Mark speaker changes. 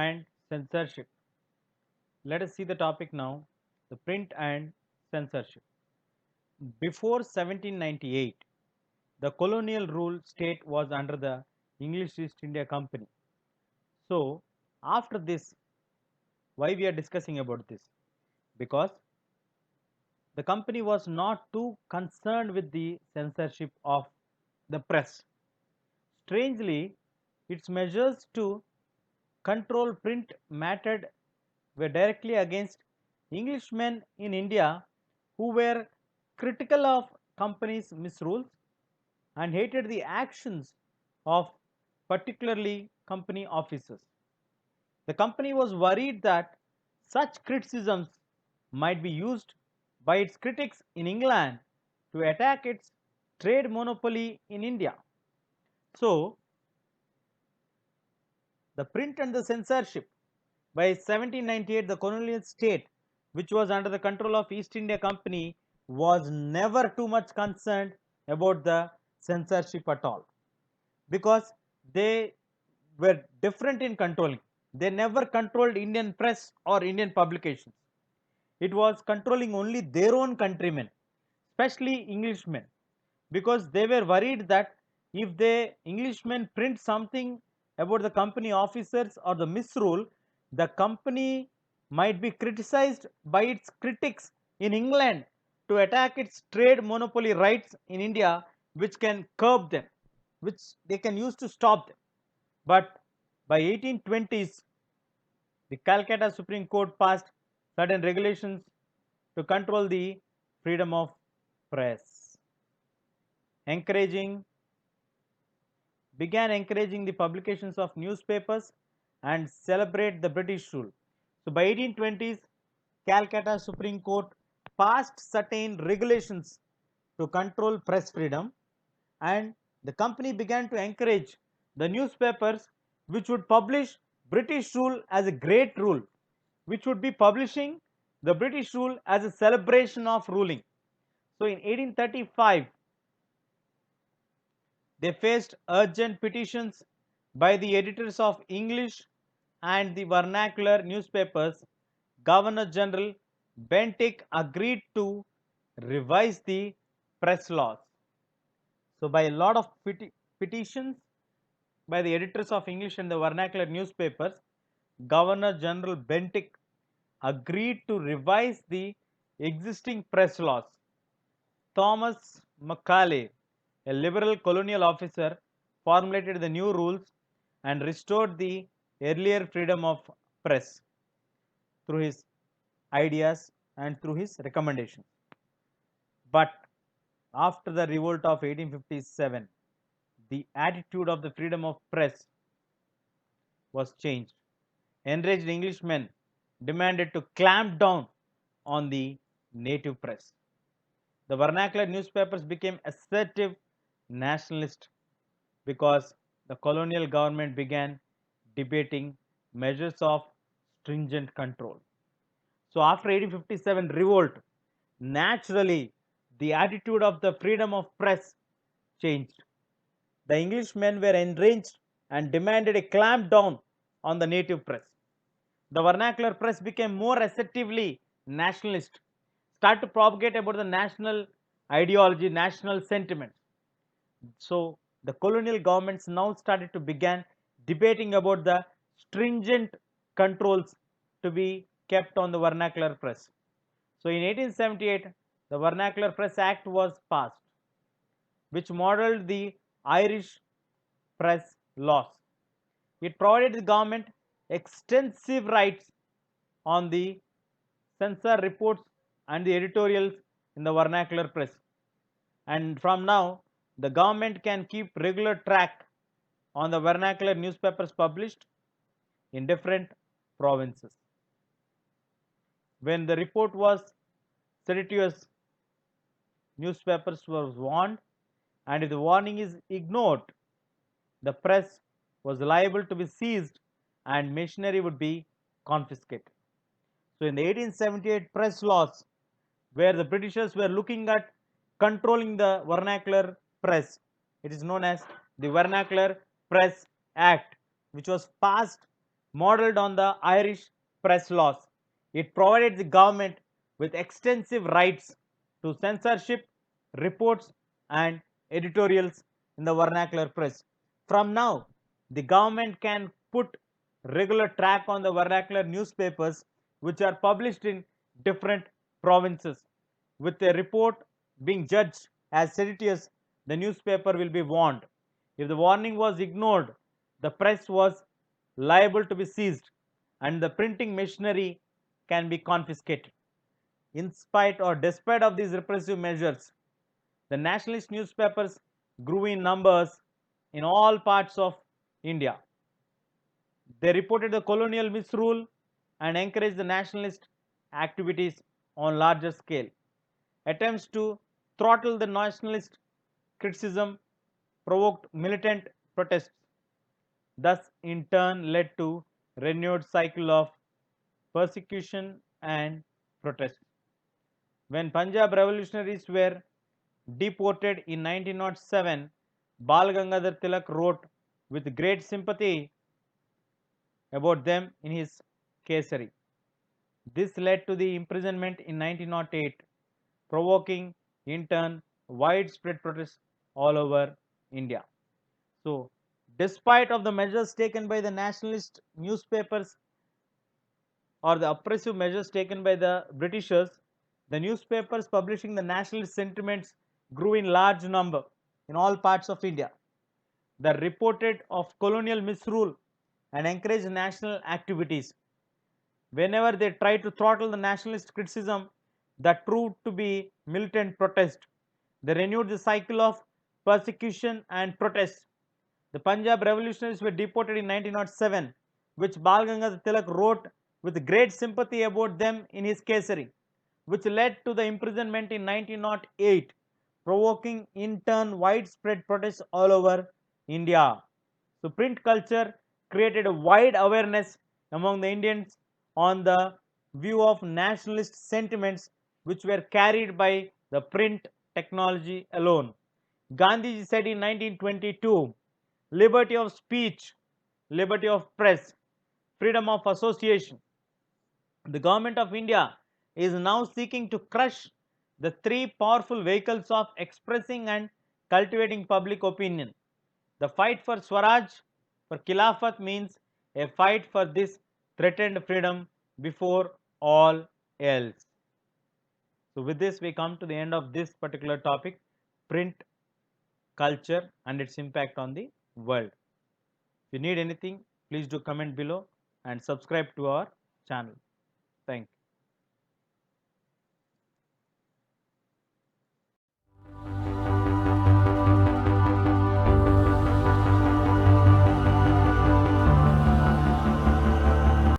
Speaker 1: and censorship. Let us see the topic now, the print and censorship. Before 1798, the colonial rule state was under the English East India Company. So, after this, why we are discussing about this? Because the company was not too concerned with the censorship of the press. Strangely, its measures to control print mattered were directly against Englishmen in India who were critical of company's misrules and hated the actions of particularly company officers. The company was worried that such criticisms might be used by its critics in England to attack its trade monopoly in India. So, the print and the censorship. By 1798, the colonial state, which was under the control of East India Company, was never too much concerned about the censorship at all because they were different in controlling. They never controlled Indian press or Indian publications. It was controlling only their own countrymen, especially Englishmen, because they were worried that if the Englishmen print something about the company officers or the misrule, the company might be criticized by its critics in England to attack its trade monopoly rights in India, which can curb them, which they can use to stop them. But by 1820s, the Calcutta Supreme Court passed certain regulations to control the freedom of press, encouraging began encouraging the publications of newspapers and celebrate the British rule. So by 1820s, Calcutta Supreme Court passed certain regulations to control press freedom, and the company began to encourage the newspapers which would publish British rule as a great rule, which would be publishing the British rule as a celebration of ruling. So in 1835, they faced urgent petitions by the editors of English and the vernacular newspapers. Governor General Bentinck agreed to revise the press laws. So, by a lot of petitions by the editors of English and the vernacular newspapers, Governor General Bentinck agreed to revise the existing press laws. Thomas Macaulay, a liberal colonial officer, formulated the new rules and restored the earlier freedom of press through his ideas and through his recommendations. But after the revolt of 1857, the attitude of the freedom of press was changed. Enraged Englishmen demanded to clamp down on the native press. The vernacular newspapers became assertive nationalist because the colonial government began debating measures of stringent control. So after 1857 revolt, naturally the attitude of the freedom of press changed. The Englishmen were enraged and demanded a clamp down on the native press. The vernacular press became more assertively nationalist, start to propagate about the national ideology, national sentiments. So the colonial governments now started to begin debating about the stringent controls to be kept on the vernacular press. So in 1878, the Vernacular Press Act was passed, which modeled the Irish press laws. It provided the government extensive rights on the censor reports and the editorials in the vernacular press. And from now, the government can keep regular track on the vernacular newspapers published in different provinces. When the report was seditious, newspapers were warned, and if the warning is ignored, the press was liable to be seized and machinery would be confiscated. So in the 1878 press laws, where the Britishers were looking at controlling the vernacular press, it is known as the Vernacular Press Act, which was passed modeled on the Irish press laws. It provided the government with extensive rights to censorship, reports, and editorials in the vernacular press. From now, the government can put regular track on the vernacular newspapers which are published in different provinces. With a report being judged as seditious, the newspaper will be warned. If the warning was ignored, the press was liable to be seized and the printing machinery can be confiscated. In spite or despite of these repressive measures, the nationalist newspapers grew in numbers in all parts of India. They reported the colonial misrule and encouraged the nationalist activities on larger scale. Attempts to throttle the nationalist criticism provoked militant protests. Thus, in turn, led to renewed cycle of persecution and protest. When Punjab revolutionaries were deported in 1907, Bal Gangadhar Tilak wrote with great sympathy about them in his Kesari. This led to the imprisonment in 1908, provoking in turn widespread protests all over India. So, despite of the measures taken by the nationalist newspapers or the oppressive measures taken by the Britishers, the newspapers publishing the nationalist sentiments grew in large number in all parts of India. They reported of colonial misrule and encouraged national activities. Whenever they tried to throttle the nationalist criticism that proved to be militant protest, they renewed the cycle of persecution and protest. The Punjab revolutionaries were deported in 1907, which Bal Gangadhar Tilak wrote with great sympathy about them in his Kesari, which led to the imprisonment in 1908, provoking in turn widespread protests all over India. So, print culture created a wide awareness among the Indians on the view of nationalist sentiments which were carried by the print technology alone. Gandhiji said in 1922, liberty of speech, liberty of press, freedom of association. The government of India is now seeking to crush the three powerful vehicles of expressing and cultivating public opinion. The fight for Swaraj, for Khilafat means a fight for this threatened freedom before all else. So, with this, we come to the end of this particular topic, print culture and its impact on the world. If you need anything, please do comment below and subscribe to our channel. Thank you.